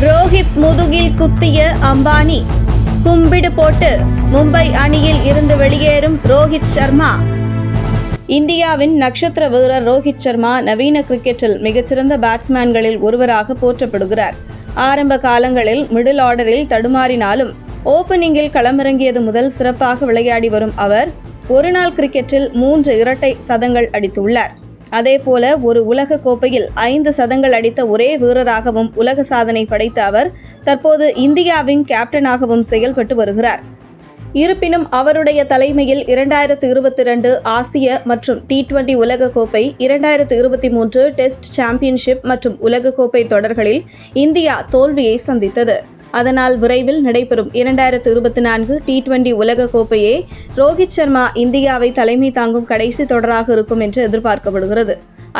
ரோஹித் முதுகில் குத்திய அம்பானி, கும்பிடு போட்டு மும்பை அணியில் இருந்து வெளியேறும் ரோஹித் சர்மா. இந்தியாவின் நட்சத்திர வீரர் ரோஹித் சர்மா நவீன கிரிக்கெட்டில் மிகச்சிறந்த பேட்ஸ்மேன்களில் ஒருவராக போற்றப்படுகிறார். ஆரம்ப காலங்களில் மிடில் ஆர்டரில் தடுமாறினாலும் ஓபனிங்கில் களமிறங்கியது முதல் சிறப்பாக விளையாடி வரும் அவர் ஒருநாள் கிரிக்கெட்டில் 3 இரட்டை சதங்கள் அடித்துள்ளார். அதேபோல ஒரு உலக கோப்பையில் 5 சதங்கள் அடித்த ஒரே வீரராகவும் உலக சாதனை படைத்த அவர் தற்போது இந்தியாவின் கேப்டனாகவும் செயல்பட்டு வருகிறார். இருப்பினும் அவருடைய தலைமையில் 2022 ஆசிய மற்றும் T20 உலகக்கோப்பை, 2023 டெஸ்ட் சாம்பியன்ஷிப் மற்றும் உலகக்கோப்பை தொடர்களில் இந்தியா தோல்வியை சந்தித்தது. அதனால் விரைவில் நடைபெறும் 2024 T20 உலகக்கோப்பையே ரோஹித் சர்மா இந்தியாவை தலைமை தாங்கும் கடைசி தொடராக இருக்கும் என்று எதிர்பார்க்கப்படுகிறது.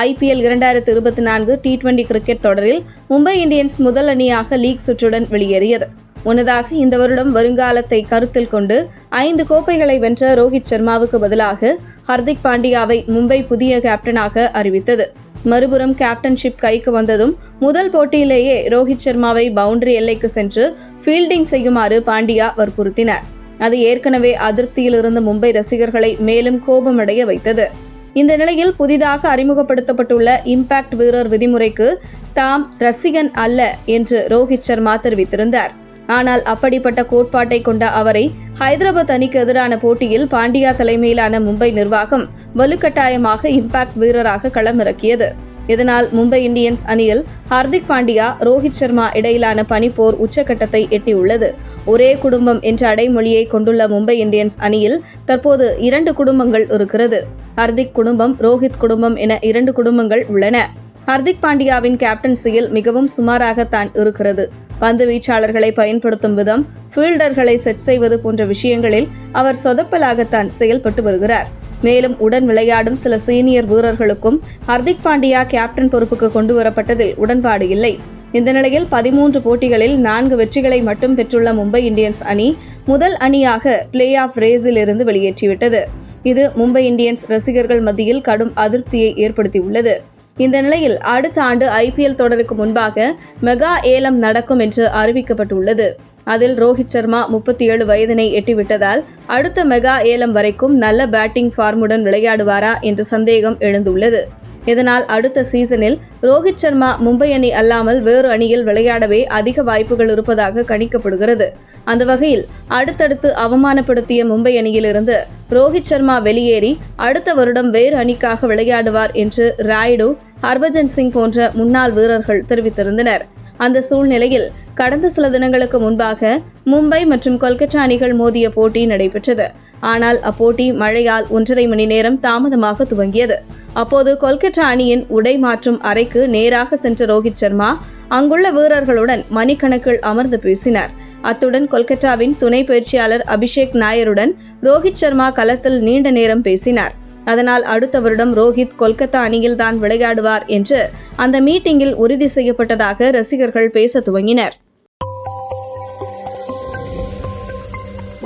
IPL 2024 T20 கிரிக்கெட் தொடரில் மும்பை இந்தியன்ஸ் முதல் அணியாக லீக் சுற்றுடன் வெளியேறியது. முன்னதாக இந்த வருடம் வருங்காலத்தை கருத்தில் கொண்டு 5 கோப்பைகளை வென்ற ரோஹித் சர்மாவுக்கு பதிலாக ஹர்திக் பாண்டியாவை மும்பை புதிய கேப்டனாக அறிவித்தது. மறுபுறம் கேப்டன்ஷிப் கைக்கு வந்ததும் முதல் போட்டியிலேயே ரோஹித் சர்மாவை பவுண்டரி எல்லைக்கு சென்று ஃபீல்டிங் செய்யுமாறு பாண்டியா வற்புறுத்தினார். அது ஏற்கனவே அதிருப்தியில் இருந்த மும்பை ரசிகர்களை மேலும் கோபமடைய வைத்தது. இந்த நிலையில் புதிதாக அறிமுகப்படுத்தப்பட்டுள்ள இம்பாக்ட் வீரர் விதிமுறைக்கு தாம் ரசிகன் அல்ல என்று ரோஹித் சர்மா தெரிவித்திருந்தார். ஆனால் அப்படிப்பட்ட கோட்பாட்டை கொண்ட அவரை ஹைதராபாத் அணிக்கு எதிரான போட்டியில் பாண்டியா தலைமையிலான மும்பை நிர்வாகம் வலுக்கட்டாயமாக இம்பாக்ட் வீரராக களமிறக்கியது. இதனால் மும்பை இந்தியன்ஸ் அணியில் ஹர்திக் பாண்டியா, ரோஹித் சர்மா இடையிலான பனிப்போர் உச்சகட்டத்தை எட்டியுள்ளது. ஒரே குடும்பம் என்ற அடைமொழியை கொண்டுள்ள மும்பை இந்தியன்ஸ் அணியில் தற்போது 2 குடும்பங்கள் இருக்கிறது. ஹர்திக் குடும்பம், ரோஹித் குடும்பம் என 2 குடும்பங்கள் உள்ளன. ஹர்திக் பாண்டியாவின் கேப்டன்சியில் மிகவும் சுமாராகத்தான் இருக்கிறது. பந்து வீச்சாளர்களை பயன்படுத்தும் விதம், ஃபீல்டர்களை செட் செய்வது போன்ற விஷயங்களில் அவர் சொதப்பலாகத்தான் செயல்பட்டு வருகிறார். மேலும் உடன் விளையாடும் சில சீனியர் வீரர்களுக்கும் ஹர்திக் பாண்டியா கேப்டன் பொறுப்புக்கு கொண்டு வரப்பட்டதில் உடன்பாடு இல்லை. இந்த நிலையில் 13 போட்டிகளில் 4 வெற்றிகளை மட்டும் பெற்றுள்ள மும்பை இந்தியன்ஸ் அணி முதல் அணியாக பிளே ஆஃப் ரேஸில் இருந்து வெளியேற்றிவிட்டது. இது மும்பை இந்தியன்ஸ் ரசிகர்கள் மத்தியில் கடும் அதிருப்தியை ஏற்படுத்தியுள்ளது. இந்த நிலையில் அடுத்த ஆண்டு IPL தொடருக்கு முன்பாக மெகா ஏலம் நடக்கும் என்று அறிவிக்கப்பட்டுள்ளது. அதில் ரோஹித் சர்மா 37 வயதினை எட்டிவிட்டதால் அடுத்த மெகா ஏலம் வரைக்கும் நல்ல பேட்டிங் ஃபார்முடன் விளையாடுவாரா என்ற சந்தேகம் எழுந்துள்ளது. இதனால் அடுத்த சீசனில் ரோஹித் சர்மா மும்பை அணி அல்லாமல் வேறு அணியில் விளையாடவே அதிக வாய்ப்புகள் இருப்பதாக கணிக்கப்படுகிறது. அந்த வகையில் அடுத்தடுத்து அவமானப்படுத்திய மும்பை அணியிலிருந்து ரோஹித் சர்மா வெளியேறி அடுத்த வருடம் வேறு அணிக்காக விளையாடுவார் என்று ராயுடு, ஹர்பஜன் சிங் போன்ற முன்னாள் வீரர்கள் தெரிவித்திருந்தனர். அந்த சூழ்நிலையில் கடந்த சில தினங்களுக்கு முன்பாக மும்பை மற்றும் கொல்கத்தா அணிகள் மோதிய போட்டி நடைபெற்றது. ஆனால் அப்போட்டி மழையால் 1.5 மணி நேரம் தாமதமாக துவங்கியது. அப்போது கொல்கத்தா அணியின் உடை மாற்றும் அறைக்கு நேராக சென்ற ரோஹித் சர்மா அங்குள்ள வீரர்களுடன் மணிக்கணக்கில் அமர்ந்து பேசினார். அத்துடன் கொல்கத்தாவின் துணை பயிற்சியாளர் அபிஷேக் நாயருடன் ரோஹித் சர்மா களத்தில் நீண்ட நேரம் பேசினார். அதனால் அடுத்த வருடம் ரோஹித் கொல்கத்தா அணியில் தான் விளையாடுவார் என்று அந்த மீட்டிங்கில் உறுதி செய்யப்பட்டதாக ரசிகர்கள் பேச துவங்கினர்.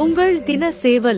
உங்கள் தின சேவல்